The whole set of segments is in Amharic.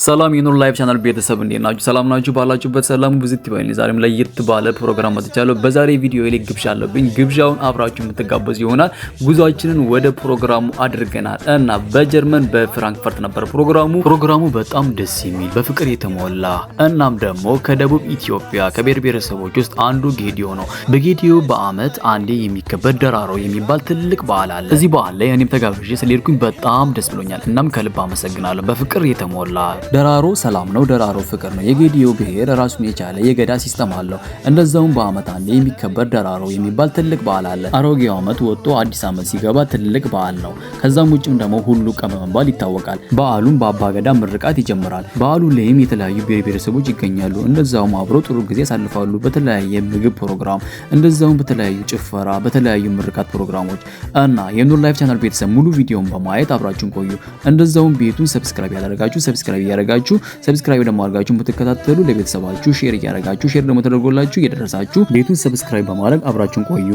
ሰላም የኑር ላይፍ ቻናል ቤተሰብ እንዴት ናችሁ? ሰላም ናችሁ? ባላችሁበት ሰላም ብዙት ይበልኝ። ዛሬም ላይ የተባለ ፕሮግራም መጥቻለሁ። በዛሬ ቪዲዮ ላይ ግብዣ አለብኝ። ግብዣውን አብራችሁ የምትጋበዙ ይሆናል። ጉዟችንን ወደ ፕሮግራሙ አድርገናል እና በጀርመን በፍራንክፈርት ነበር ፕሮግራሙ በጣም ደስ የሚል በፍቅር የተሞላ እናም ደግሞ ከደቡብ ኢትዮጵያ ከብሔር ብሔረሰቦች ውስጥ አንዱ ጌዲዮ ነው። በጌዲዮ በአመት አንዴ የሚከበር ደራሮ የሚባል ትልቅ በዓል አለ። እዚህ በዓል ላይ እኔም ተጋብዤ ስለሄድኩኝ በጣም ደስ ብሎኛል። እናም ከልብ አመሰግናለሁ። በፍቅር የተሞላ ደራሮ ሰላም ነው። ደራሮ ፍቅር ነው። የጌዲዮ ብሔር ራሱን የቻለ የገዳ ሲስተም አለው። እንደዛውም በአመት አንዴ የሚከበር ደራሮ የሚባል ትልቅ በዓል አለ። አሮጌው አመት ወጥቶ አዲስ አመት ሲገባ ትልቅ በዓል ነው። ከዛም ውጭም ደግሞ ሁሉ ቀን በመባል ይታወቃል። በዓሉም በአባገዳ ምርቃት ይጀምራል። በዓሉ ላይም የተለያዩ ብሔር ብሔረሰቦች ይገኛሉ። እንደዛውም አብረው ጥሩ ጊዜ ያሳልፋሉ። በተለያየ ምግብ ፕሮግራም፣ እንደዛውም በተለያዩ ጭፈራ፣ በተለያዩ ምርቃት ፕሮግራሞች እና የኑር ላይፍ ቻናል ቤተሰብ ሙሉ ቪዲዮን በማየት አብራችሁን ቆዩ። እንደዛውም ቤቱን ሰብስክራይብ ያደረጋችሁ ሰብስክራይብ ደግሞ አድርጋችሁ የምትከታተሉ ለቤተሰባችሁ ሼር እያደረጋችሁ ሼር ደግሞ ተደርጎላችሁ እየደረሳችሁ ቤቱን ሰብስክራይብ በማድረግ አብራችሁን ቆዩ።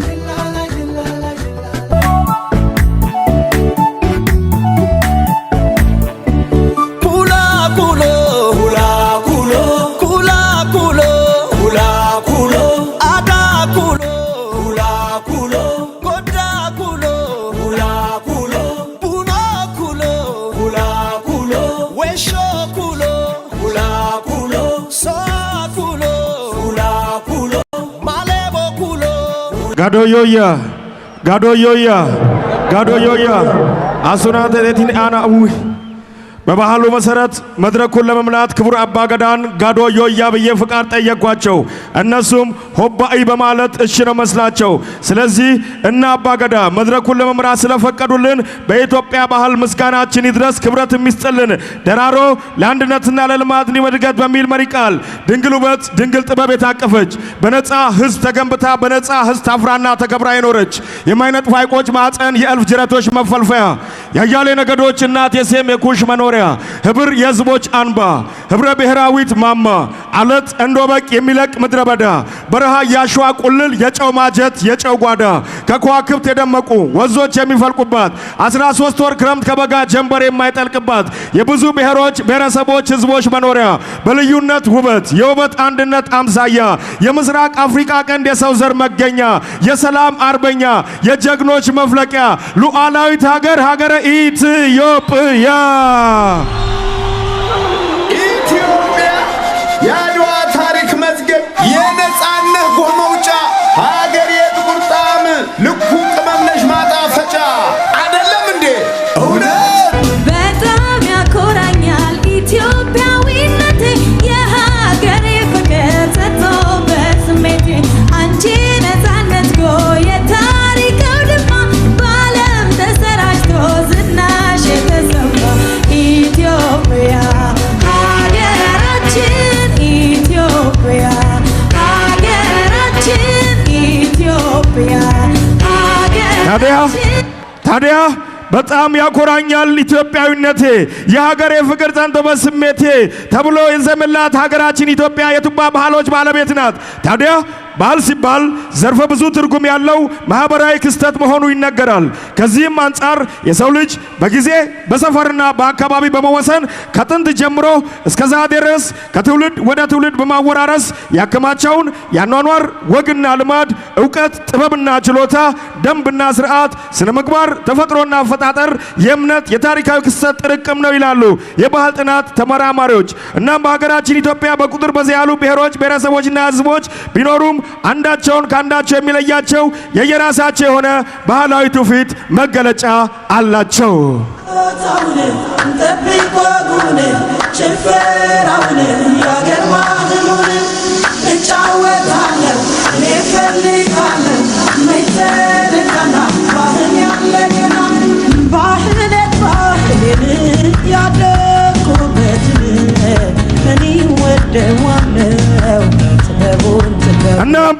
ጋዶዮያ አሱናተ ለቲን አናው በባህሉ መሰረት መድረኩን ለመምላት ክቡር አባገዳን ጋዶዮያ ብዬ ፍቃድ ጠየቅኳቸው። እነሱም ሆባይ በማለት እሺ ነው መስላቸው። ስለዚህ እና አባገዳ መድረኩን ለመምራት ስለፈቀዱልን በኢትዮጵያ ባህል ምስጋናችን ይድረስ፣ ክብረት የሚስጥልን ደራሮ ለአንድነትና ለልማት እንዲመድገት በሚል መሪ ቃል ድንግል ውበት ድንግል ጥበብ የታቀፈች በነፃ ህዝብ ተገንብታ በነፃ ህዝብ ታፍራና ተከብራ የኖረች የማይነጥፉ ሐይቆች ማዕፀን የእልፍ ጅረቶች መፈልፈያ ያያሌ ነገዶች እናት የሴም የኩሽ መኖሪያ ህብር የህዝቦች አንባ ህብረ ብሔራዊት ማማ አለት እንዶበቅ የሚለቅ ምድረ በዳ በረሃ ያሸዋ ቁልል የጨው ማጀት የጨው ጓዳ ከከዋክብት የደመቁ ወዞች የሚፈልቁባት 13 ወር ክረምት ከበጋ ጀንበር የማይጠልቅባት የብዙ ብሔሮች ብሔረሰቦች ህዝቦች መኖሪያ በልዩነት ውበት የውበት አንድነት አምሳያ የምስራቅ አፍሪካ ቀንድ የሰው ዘር መገኛ የሰላም አርበኛ የጀግኖች መፍለቂያ ሉዓላዊት ሀገረ ኢትዮጵያ ኢትዮጵያ የአድዋ ታሪክ መዝገብ የነጻነት ጎህ መውጫ ሀገር የጥቁር ጣዕም ልኩ ቅመም ነሽ ማጣፈጫ አይደለም እንዴ? እውነት በጣም ያኮራኛል ኢትዮጵያዊነቴ የሀገሬ ፍቅር ሰጥቶበት ስሜቴ አንቺ ነጻነት ጎ የታሪክ አውድማ በዓለም ተሰራጭቶ ዝናሽ የተሰማ ኢትዮጵያ ሀገራችን ኢትዮጵያ ታዲያ በጣም ያኮራኛል ኢትዮጵያዊነቴ የሀገሬ ፍቅር ጸንቶ በስሜቴ ተብሎ የዘመላት ሀገራችን ኢትዮጵያ የቱባ ባህሎች ባለቤት ናት። ታዲያ ባህል ሲባል ዘርፈ ብዙ ትርጉም ያለው ማህበራዊ ክስተት መሆኑ ይነገራል። ከዚህም አንጻር የሰው ልጅ በጊዜ በሰፈርና በአካባቢ በመወሰን ከጥንት ጀምሮ እስከዛ ድረስ ከትውልድ ወደ ትውልድ በማወራረስ ያከማቸውን ያኗኗር ወግና ልማድ ዕውቀት ጥበብና ችሎታ ደንብና ስርዓት ስነ ምግባር ተፈጥሮና አፈጣጠር የእምነት የታሪካዊ ክስተት ጥርቅም ነው ይላሉ የባህል ጥናት ተመራማሪዎች። እናም በሀገራችን ኢትዮጵያ በቁጥር በዛ ያሉ ብሔሮች ብሔረሰቦችና ህዝቦች ቢኖሩም አንዳቸውን ከአንዳቸው የሚለያቸው የየራሳቸው የሆነ ባህላዊ ትውፊት መገለጫ አላቸው። እናም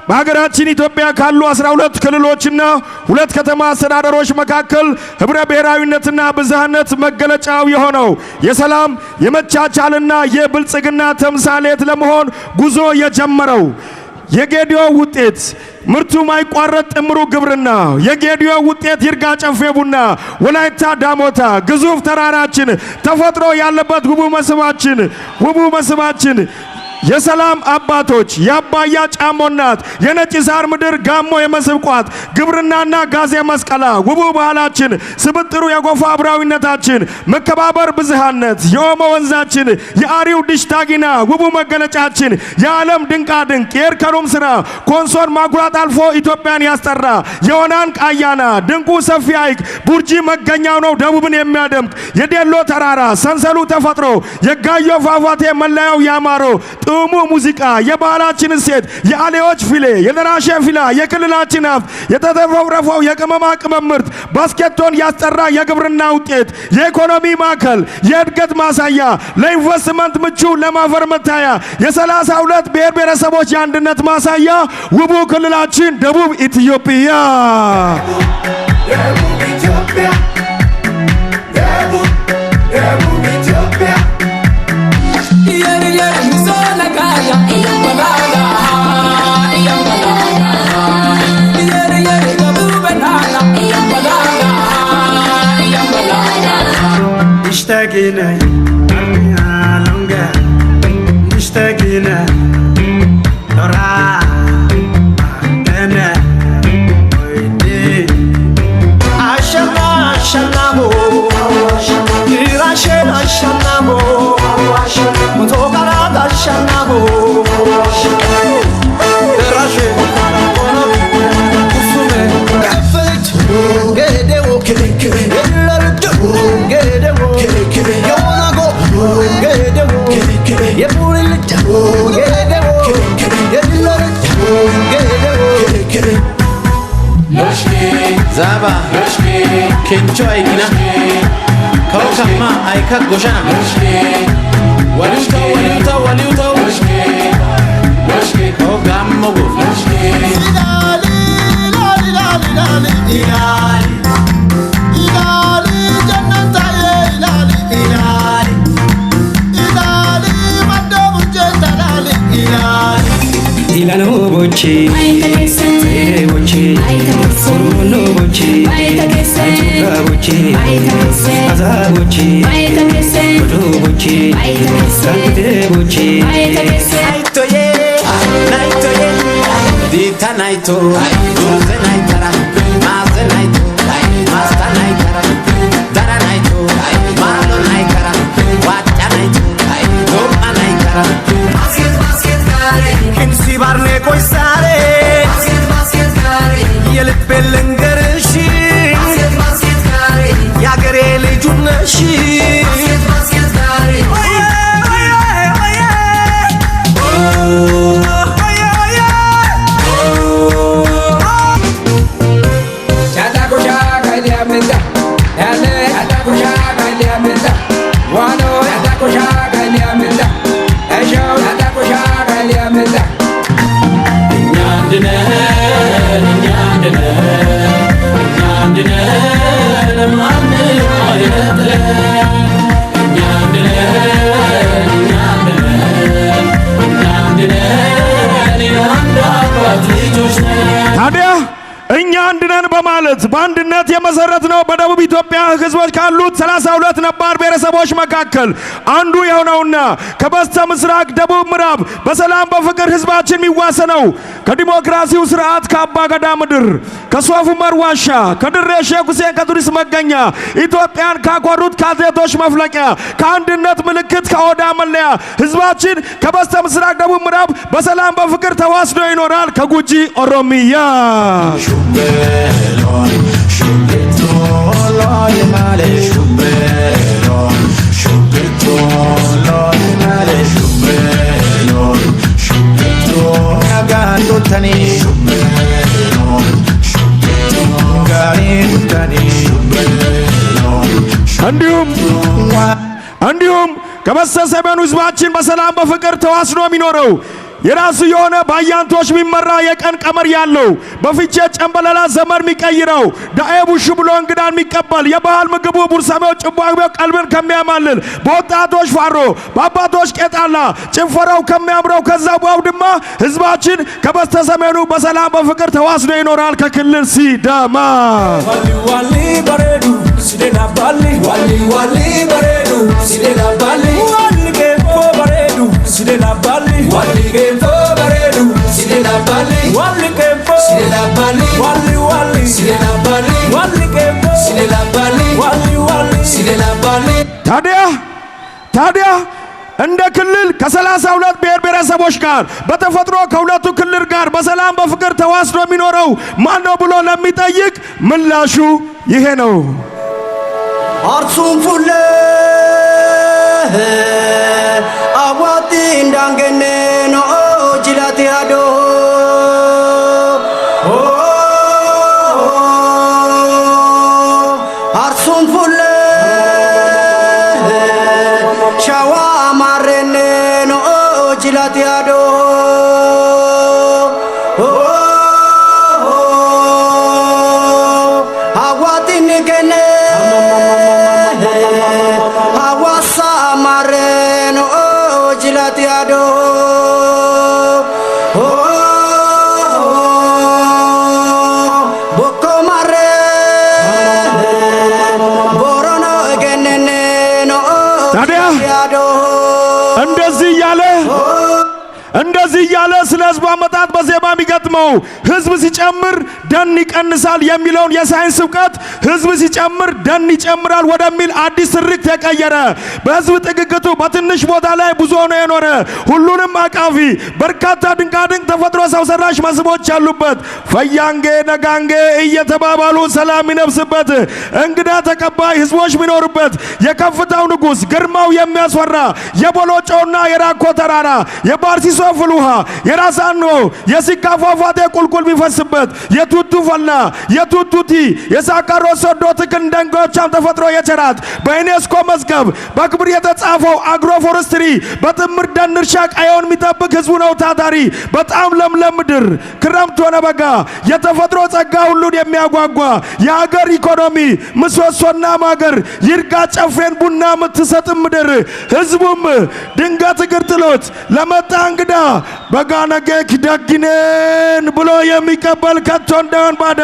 በሀገራችን ኢትዮጵያ ካሉ 12 ክልሎችና 2 ከተማ አስተዳደሮች መካከል ህብረ ብሔራዊነትና ብዝሃነት መገለጫው የሆነው የሰላም የመቻቻልና የብልጽግና ተምሳሌት ለመሆን ጉዞ የጀመረው የጌዲዮ ውጤት ምርቱ ማይቋረጥ ጥምሩ ግብርና የጌዲዮ ውጤት ይርጋ ጨፌ ቡና ወላይታ ዳሞታ ግዙፍ ተራራችን ተፈጥሮ ያለበት ውቡ መስህባችን የሰላም አባቶች የአባያ ጫሞናት የነጭ ሳር ምድር ጋሞ የመስህብ ቋት ግብርናና ጋዜ መስቀላ ውቡ ባህላችን ስብጥሩ የጎፋ አብራዊነታችን መከባበር ብዝሃነት የኦሞ ወንዛችን የአሪው ድሽታጊና ውቡ መገለጫችን የዓለም ድንቃድንቅ የእርከኑም ስራ ኮንሶን ማጉራት አልፎ ኢትዮጵያን ያስጠራ የሆናን ቃያና ድንቁ ሰፊ ሐይቅ ቡርጂ መገኛው ነው ደቡብን የሚያደምቅ የዴሎ ተራራ ሰንሰሉ ተፈጥሮ የጋዮ ፏፏቴ መለያው ያማሮ ጥሙ ሙዚቃ የባህላችን እሴት የአሌዎች ፊሌ የደራሼ ፊላ የክልላችን ሀብት የተተረፈው የቅመማ ቅመም ምርት ባስኬቶን ያስጠራ የግብርና ውጤት የኢኮኖሚ ማዕከል የእድገት ማሳያ ለኢንቨስትመንት ምቹ ለማፈር መታያ የ32 ብሔር ብሔረሰቦች የአንድነት ማሳያ ውቡ ክልላችን ደቡብ ኢትዮጵያ Ishtagina, longa, ishtagina, ora, ena, oide. Ashana mo, irashe ashana mo, mutokara ashana mo, irashe kusume, kafet, gede wo kiri kiri, gede wo. Zaba, Kencho Aigina, Kaukama, Aika Goshana, Waluta, Ogamogo, Ilano bochi, bochi, no bochi, bochi, azabochi, bochi, sante bochi. Naitoye, Dita Naito, Duze Naitara, Maze Naito, Master Naitara, Dara Naito, Malo Naitara, Wata Naito, Toma Naitara. Kimsi barne koy sare, yelip belengereshi, yagere le juneshi. ታዲያ እኛ አንድነን በማለት በአንድነት የመሰረት ነው በደቡብ ኢትዮጵያ ህዝቦች ካሉት 32 ነባር ብሔረሰቦች መካከል አንዱ የሆነውና ከበስተ ምስራቅ ደቡብ ምዕራብ በሰላም በፍቅር ህዝባችን የሚዋሰነው ከዲሞክራሲው ስርዓት ከአባ ገዳ ምድር ከሶፍ ዑመር ዋሻ ከድሬ ሼክ ሁሴን ከቱሪስት መገኛ ኢትዮጵያን ካኮሩት ካዜቶች መፍለቂያ ከአንድነት ምልክት ከኦዳ መለያ ህዝባችን ከበስተ ምስራቅ ደቡብ ምዕራብ በሰላም በፍቅር ተዋስዶ ይኖራል ከጉጂ ኦሮሚያ Shubelon, shubetolon, male shubelon, shubetolon, male shubelon, shubetolon, agando tani shubelon, shubetolon, garin tani shubelon, እንዲሁም ከበስተሰሜኑ ህዝባችን በሰላም በፍቅር ተዋስኖ የሚኖረው የራሱ የሆነ ባያንቶች የሚመራ የቀን ቀመር ያለው በፍቼ ጨምበላላ ዘመን የሚቀይረው ዳኤ ቡሽ ብሎ እንግዳን የሚቀበል የባህል ምግቡ ቡርሰሜው ጭቧግቤው ቀልብን ከሚያማልል በወጣቶች ፋሮ በአባቶች ቄጣላ ጭፈራው ከሚያምረው ከዛ ቧውድማ ህዝባችን ከበስተሰሜኑ በሰላም በፍቅር ተዋስዶ ይኖራል ከክልል ሲዳማ ዋሊ ዋሊ በሬዱ ሲደና ባሊ ዋሊ ዋሊ በሬዱ ሲደና ባሊ ዋሊ ጌፎ በሬዱ ሲደና ባሊ ዋሊ ጌፎ በሬዱ ሲደና ባሊ ዋሊ ጌፎ ሲደና ባሊ ዋሊ ዋሊ ሲደና ባሊ ዋሊ ጌፎ ሲደና ባሊ ዋሊ ዋሊ ሲደና ባሊ ታዲያ እንደ ክልል ከ32 ብሔር ብሔረሰቦች ጋር በተፈጥሮ ከሁለቱ ክልል ጋር በሰላም በፍቅር ተዋስዶ የሚኖረው ማን ነው ብሎ ለሚጠይቅ ምላሹ ይሄ ነው። አርሱም ፉለ አዋቲ እንዳንገነ ነው ጅላት ያዶ አርሱም ፉለ ሻዋ ማረነ ነው ጅላት ያዶ አዋቲ ንገነ ሐዋሳ ማረኖ ጅላት ያዶ ቦኮ ማረ ቦሮኖ ገነነ ነው ያዶ እንደዚህ እያለ ስለ ህዝቡ አመጣጥ በዜማ የሚገጥመው ህዝብ ሲጨምር ደን ይቀንሳል የሚለውን የሳይንስ እውቀት ህዝብ ሲጨምር ደን ይጨምራል ወደሚል አዲስ ትርክት የቀየረ በህዝብ ጥግግቱ በትንሽ ቦታ ላይ ብዙ ሆኖ የኖረ ሁሉንም አቃፊ በርካታ ድንቃድንቅ ተፈጥሮ ሰው ሰራሽ መስህቦች ያሉበት ፈያንጌ ነጋንጌ እየተባባሉ ሰላም ይነፍስበት እንግዳ ተቀባይ ህዝቦች የሚኖሩበት የከፍታው ንጉስ ግርማው የሚያስፈራ የቦሎጮና የራኮ ተራራ የባርሲሶ ፍሉሃ የራሳኖ የሲካ ፏፏቴ ቁልቁል ቢፈስበት የቱቱ ፈላ የቱቱቲ የሳካሮ ሶዶ ትክል ደንጎቻም ተፈጥሮ የቸራት በዩኔስኮ መዝገብ በክብር የተጻፈው አግሮ ፎረስትሪ በጥምር ደን እርሻ ቀየውን የሚጠብቅ ህዝቡ ነው ታታሪ በጣም ለምለም ምድር ክረምት ሆነ በጋ የተፈጥሮ ጸጋ ሁሉን የሚያጓጓ የሀገር ኢኮኖሚ ምሰሶና ማገር ይርጋ ጨፌን ቡና የምትሰጥ ምድር ህዝቡም ድንገት እግር ጥሎት ለመጣ እንግዳ በጋነጌ ክደግኔን ብሎ የሚቀበል ከቶ እንደሆን ባዳ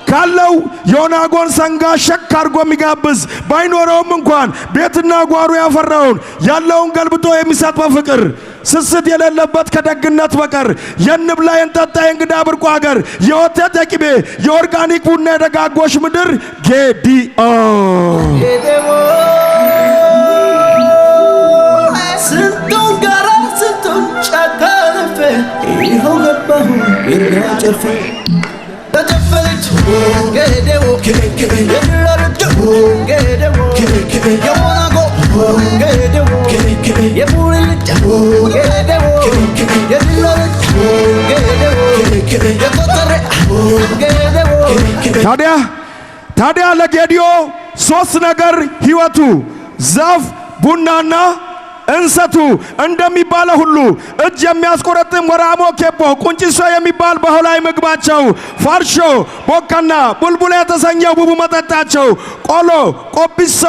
ካለው ዮናጎን ሰንጋ ሸክ አርጎ የሚጋብዝ ባይኖረውም እንኳን ቤትና ጓሮ ያፈራውን ያለውን ገልብጦ የሚሰጥ በፍቅር ስስት የሌለበት ከደግነት በቀር የንብላ የንጠጣ የእንግዳ ብርቁ ሀገር የወተት የቅቤ የኦርጋኒክ ቡና የደጋጎች ምድር ጌዲኦ ስንቱን ጋራ ስንቱን ጫካ አልፌ ይኸው ገባሁ ይርጋ ጨርፌ ተጨፈለች ገደቦ የድራርድ ገደቦ የሞናጎ ገደቦ የቡልልጫ ገደቦ የድራርድ ገደቦ የቆጠረ ገደቦ ታዲያ ለጌዲዮ ሶስት ነገር ህይወቱ ዛፍ ቡናና እንሰቱ እንደሚባለው ሁሉ እጅ የሚያስቆረጥም ወራሞ ኬፖ ቁንጭሶ የሚባል ባህላዊ ምግባቸው ፋርሾ ቦከና ቡልቡላ የተሰኘው ውቡ መጠጣቸው ቆሎ ቆቢሶ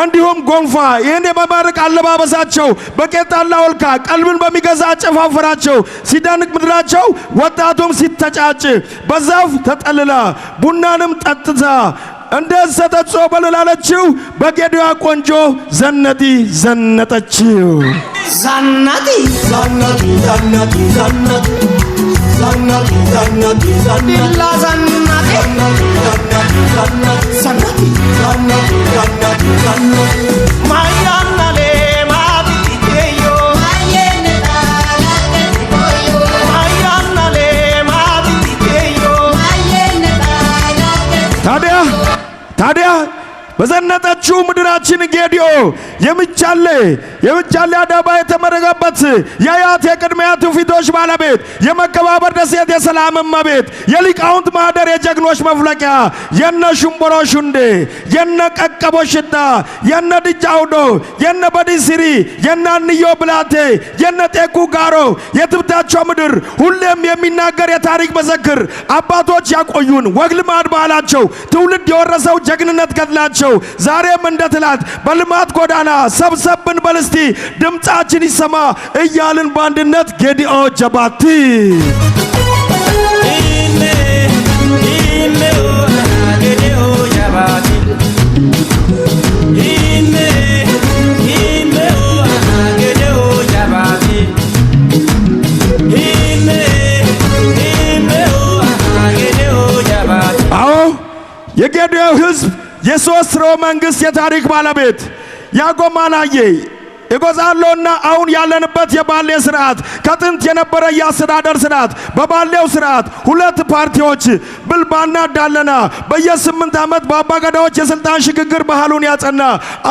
እንዲሁም ጎንፋ ይህን የመባረቅ አለባበሳቸው በቄጣላ ወልካ ቀልብን በሚገዛ አጨፋፈራቸው ሲደንቅ ምድራቸው ወጣቱም ሲተጫጭ በዛፍ ተጠልላ ቡናንም ጠጥታ እንደ ሰተጾ በልላለችው በጌዲዮ ቆንጆ ዘነጢ ዘነጠችው ዛናጢ ዛናጢ ዛናጢ ዛናጢ ዛናጢ ዛናጢ ዛናጢ ዛናጢ ዛናጢ ዛናጢ ዛናጢ ዛናጢ ማያናሌ ማቢቴዮ ማያናሌ ማቢቴዮ በዘነጠችው ምድራችን ጌዲዮ የምቻሌ አዳባ የተመረገበት የአያት የቅድመ አያት ትውፊቶች ባለቤት የመከባበር ደሴት የሰላም እመቤት የሊቃውንት ማህደር የጀግኖች መፍለቂያ የነ ሹምቦሮ ሹንዴ የነ ቀቀቦ ሽታ የነ ድጃውዶ የነ በዲሲሪ የነ አንዮ ብላቴ የነ ጤቁ ጋሮ የትብታቸው ምድር ሁሌም የሚናገር የታሪክ መዘክር አባቶች ያቆዩን ወግ ልማድ ባህላቸው ትውልድ የወረሰው ጀግንነት ገድላቸው ዛሬም እንደ ትላት በልማት ጎዳና ሰብሰብን በልስቲ ድምጻችን ይሰማ እያልን በአንድነት ጌዲኦ ጀባቲ አዎ የጌዲኦ ህዝብ የሶስት ስርወ መንግስት የታሪክ ባለቤት ያጎማናዬ የጎዛሎና አሁን ያለንበት የባሌ ስርዓት ከጥንት የነበረ የአስተዳደር ስርዓት በባሌው ስርዓት ሁለት ፓርቲዎች ብልባና ዳለና በየ8 ዓመት በአባገዳዎች የስልጣን ሽግግር ባህሉን ያጸና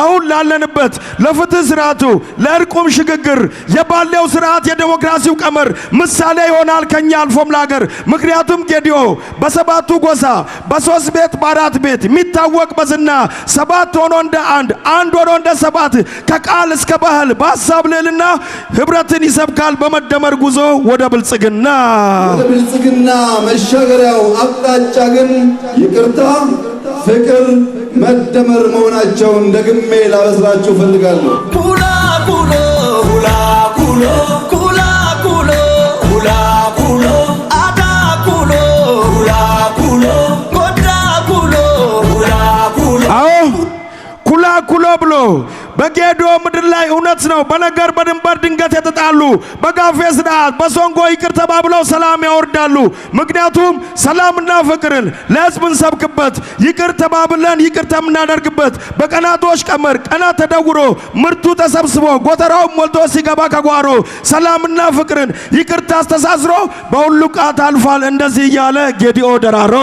አሁን ላለንበት ለፍትህ ስርዓቱ ለእርቁም ሽግግር የባሌው ስርዓት የዲሞክራሲው ቀመር ምሳሌ ይሆናል ከኛ አልፎም ላገር ምክንያቱም ጌዲኦ በሰባቱ ጎሳ በሶስት ቤት በአራት ቤት የሚታወቅ በዝና ሰባት ሆኖ እንደ አንድ ሆኖ እንደ ሰባት ከቃል እስከ ባህል በሐሳብ ልዕልና ህብረትን ይሰብካል በመደመር ጉዞ ወደ ብልጽግና መሻገሪያው አቅጣጫ ግን ይቅርታ፣ ፍቅር፣ መደመር መሆናቸውን ደግሜ ላበስራችሁ ፈልጋለሁ። ኩላ ኩሎ ሁላ ኩሎ ኩላ ኩሎ ሁላ ኩሎ አዳ ኩሎ ሁላ ኩሎ ጎዳ ኩሎ ሁላ ኩሎ አዎ ኩላ ኩሎ ብሎ በጌዲኦ ምድር ላይ እውነት ነው በነገር በድንበር ድንገት የተጣሉ በጋፌ ስርዓት በሶንጎ ይቅር ተባብለው ሰላም ያወርዳሉ ምክንያቱም ሰላምና ፍቅርን ለህዝብ እንሰብክበት ይቅር ተባብለን ይቅር ተምናደርግበት በቀናቶች ቀመር ቀናት ተደውሮ ምርቱ ተሰብስቦ ጎተራው ሞልቶ ሲገባ ከጓሮ ሰላምና ፍቅርን ይቅር ታስተሳስሮ በሁሉ ቃት አልፏል እንደዚህ እያለ ጌዲኦ ደራሮ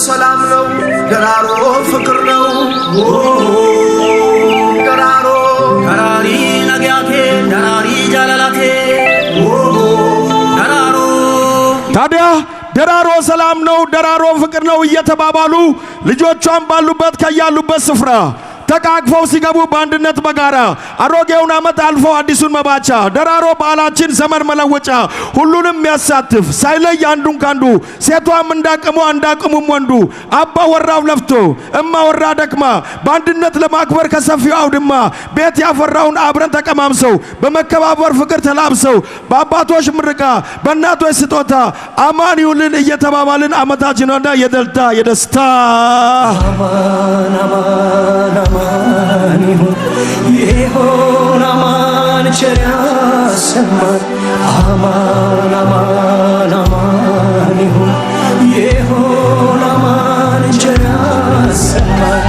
ሰላም ነው ደራሮ ፍቅር ነው ደራሪ ነጋቴ ደራሪ ጃላላቴ ደራሮ ታዲያ ደራሮ ሰላም ነው ደራሮ ፍቅር ነው እየተባባሉ ልጆቿን ባሉበት ከያሉበት ስፍራ ተቃቅፈው ሲገቡ በአንድነት በጋራ አሮጌውን ዓመት አልፎ አዲሱን መባቻ ደራሮ በዓላችን ዘመን መለወጫ ሁሉንም የሚያሳትፍ ሳይለይ አንዱን ካንዱ ሴቷም እንዳቅሙም ወንዱ አባ ወራው ለፍቶ እማ ወራ ደክማ በአንድነት ለማክበር ከሰፊው አውድማ ቤት ያፈራውን አብረን ተቀማምሰው በመከባበር ፍቅር ተላብሰው በአባቶች ምርቃ በእናቶች ስጦታ አማን ይሁንልን እየተባባልን ዓመታችን ወደ የደልታ የደስታ አማን ይሁን አማን ቸር ያሰማን አማን አማን አማን ይሁን አማን ቸር ያሰማን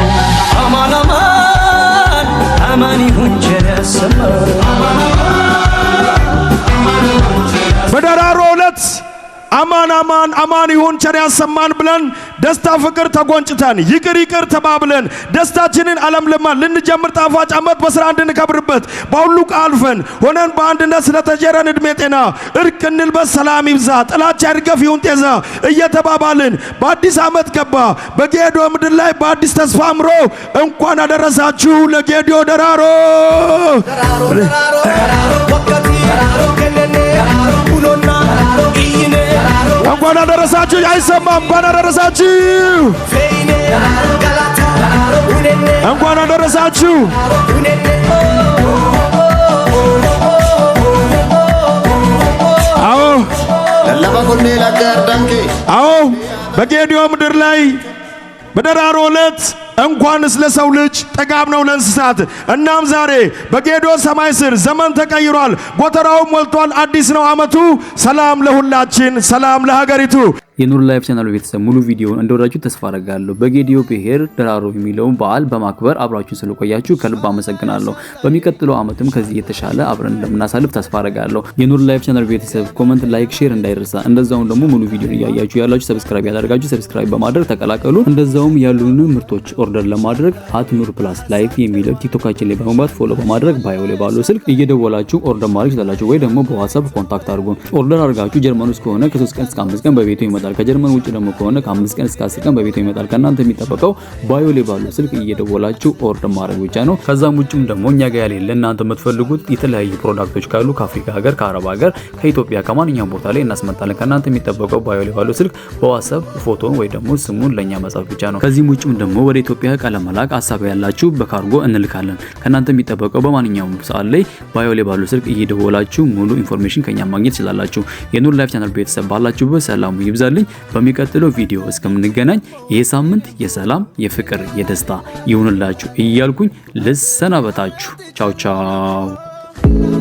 አማን አማን አማን ይሁን ቸር ያሰማን በደራሮ ዕለት አማን ይሁን ቸር ያሰማን ብለን ደስታ ፍቅር ተጎንጭተን ይቅር ተባብለን ደስታችንን አለምልመን ልንጀምር ጣፋጭ ዓመት በስራ እንድንከብርበት በሁሉ ቃልፈን ሆነን በአንድነት ስለተጀረን እድሜ ጤና እርቅ እንልበስ ሰላም ይብዛ ጥላቻ ይርገፍ ይሁን ጤዛ እየተባባልን በአዲስ ዓመት ገባ በጌዲኦ ምድር ላይ በአዲስ ተስፋ አምሮ እንኳን አደረሳችሁ ለጌዲኦ ደራሮ እንኳን አደረሳችሁ አይሰማም እንኳን አደረሳችሁ እንኳን አደረሳችሁ አዎ በጌዲኦ ምድር ላይ በደራሮ ዕለት እንኳንስ ለሰው ልጅ ጠጋብ ነው ለእንስሳት እናም ዛሬ በጌዲኦ ሰማይ ስር ዘመን ተቀይሯል ጎተራው ሞልቷል አዲስ ነው ዓመቱ ሰላም ለሁላችን ሰላም ለሀገሪቱ የኑር ላይፍ ቻናል ቤተሰብ ሙሉ ቪዲዮውን እንደወዳችሁ ተስፋ አደርጋለሁ። በጌዲዮ ብሔር ደራሮ የሚለውን በዓል በማክበር አብራችሁን ስለቆያችሁ ከልብ አመሰግናለሁ። በሚቀጥለው ዓመትም ከዚህ የተሻለ አብረን እንደምናሳልፍ ተስፋ አደርጋለሁ። የኑር ላይፍ ቻናል ቤተሰብ ኮሜንት፣ ላይክ፣ ሼር እንዳይረሳ። እንደዛውም ደግሞ ሙሉ ቪዲዮን እያያችሁ ያላችሁ ሰብስክራይብ ያደርጋችሁ ሰብስክራይብ በማድረግ ተቀላቀሉ። እንደዛውም ያሉን ምርቶች ኦርደር ለማድረግ @ኑር+ ላይፍ የሚለው ቲክቶካችን ላይ በመግባት ፎሎ በማድረግ ባዮ ላይ ባለው ስልክ እየደወላችሁ ኦርደር ማድረግ ትችላላችሁ፣ ወይ ደግሞ በዋትስአፕ ኮንታክት አድርጉ። ኦርደር አድርጋችሁ ጀርመን ውስጥ ከሆነ ከ3 ቀን እስከ 5 ቀን በቤቱ ይመጣል። ከጀርመን ውጭ ደግሞ ከሆነ ከ5 ቀን እስከ 10 ቀን በቤቱ ይመጣል። ከእናንተ የሚጠበቀው ባዮ ላይ ባለው ስልክ እየደወላችሁ ኦርደር ማድረግ ብቻ ነው። ከዛም ውጭም ደግሞ እኛ ጋር ያለ እናንተ የምትፈልጉት የተለያዩ ፕሮዳክቶች ካሉ ከአፍሪካ ሀገር፣ ከአረብ ሀገር፣ ከኢትዮጵያ ከማንኛውም ቦታ ላይ እናስመጣለን። ከእናንተ የሚጠበቀው ባዮ ላይ ባለው ስልክ በዋትስአፕ ፎቶን ወይ ደግሞ ስሙን ለኛ መጻፍ ብቻ ነው። ከዚህም ውጭም ደግሞ ወደ ኢትዮጵያ ቃለ መላክ ሐሳብ ያላችሁ በካርጎ እንልካለን። ከእናንተ የሚጠበቀው በማንኛውም ሰዓት ላይ ባዮ ላይ ባለው ስልክ እየደወላችሁ ሙሉ ኢንፎርሜሽን ከኛ ማግኘት ትችላላችሁ። የኑር ላይፍ ቻናል ቤተሰብ ባላችሁበት ሰላሙ ይብዛልኝ። በሚቀጥለው ቪዲዮ እስከምንገናኝ ይሄ ሳምንት የሰላም የፍቅር የደስታ ይሁንላችሁ እያልኩኝ ልሰናበታችሁ። ቻው ቻው።